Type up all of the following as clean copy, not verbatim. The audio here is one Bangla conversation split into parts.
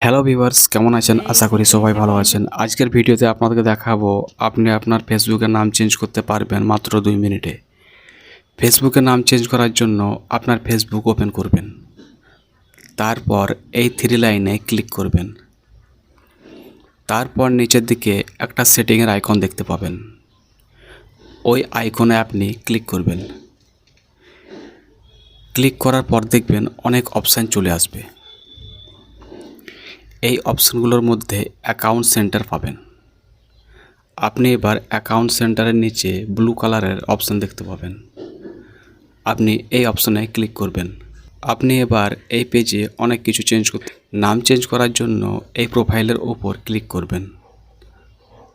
হ্যালো ভিউয়ার্স, কেমন আছেন? আশা করি সবাই ভালো আছেন। আজকের ভিডিওতে আপনাদেরকে দেখাবো আপনি আপনার ফেসবুকের নাম চেঞ্জ করতে পারবেন মাত্র 2 মিনিটে। ফেসবুকের নাম চেঞ্জ করার জন্য আপনার ফেসবুক ওপেন করবেন, তারপর এই 3 লাইনে ক্লিক করবেন। তারপর নিচের দিকে একটা সেটিংয়ের আইকন দেখতে পাবেন, ওই আইকনে আপনি ক্লিক করবেন। ক্লিক করার পর দেখবেন অনেক অপশান চলে আসবে। এই অপশানগুলোর মধ্যে অ্যাকাউন্ট সেন্টার পাবেন। আপনি এবার অ্যাকাউন্ট সেন্টারের নিচে ব্লু কালারের অপশান দেখতে পাবেন, আপনি এই অপশানে ক্লিক করবেন। আপনি এবার এই পেজে অনেক কিছু চেঞ্জ করতে, নাম চেঞ্জ করার জন্য এই প্রোফাইলের উপর ক্লিক করবেন,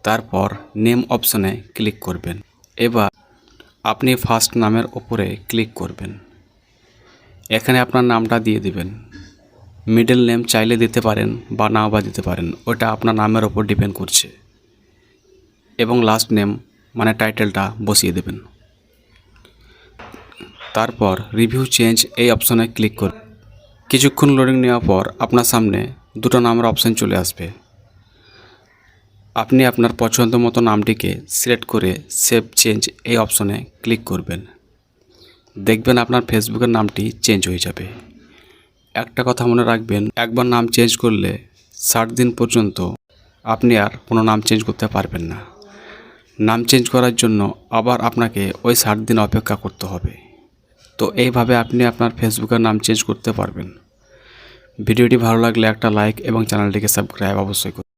তারপর নেম অপশানে ক্লিক করবেন। এবার আপনি ফার্স্ট নামের উপরে ক্লিক করবেন। এখানে আপনার নামটা দিয়ে দিবেন। মিডল নেম চাইলে দিতে পারেন বা নাও বা দিতে পারেন, ওটা আপনার নামের ওপর ডিপেন্ড করছে। এবং লাস্ট নেম মানে টাইটেলটা বসিয়ে দেবেন। তারপর রিভিউ চেঞ্জ এই অপশানে ক্লিক করুন। কিছুক্ষণ লোডিং নেওয়ার পর আপনার সামনে দুটো নামের অপশান চলে আসবে। আপনি আপনার পছন্দ মতো নামটিকে সিলেক্ট করে সেভ চেঞ্জ এই অপশানে ক্লিক করবেন। দেখবেন আপনার ফেসবুকের নামটি চেঞ্জ হয়ে যাবে। একটা কথা মনে রাখবেন, একবার নাম চেঞ্জ করলে 60 দিন পর্যন্ত আপনি আর কোনো নাম চেঞ্জ করতে পারবেন না। নাম চেঞ্জ করার জন্য আবার আপনাকে ওই 60 দিন অপেক্ষা করতে হবে। তো এইভাবে আপনি আপনার ফেসবুকের নাম চেঞ্জ করতে পারবেন। ভিডিওটি ভালো লাগলে একটা লাইক এবং চ্যানেলটিকে সাবস্ক্রাইব অবশ্যই করুন।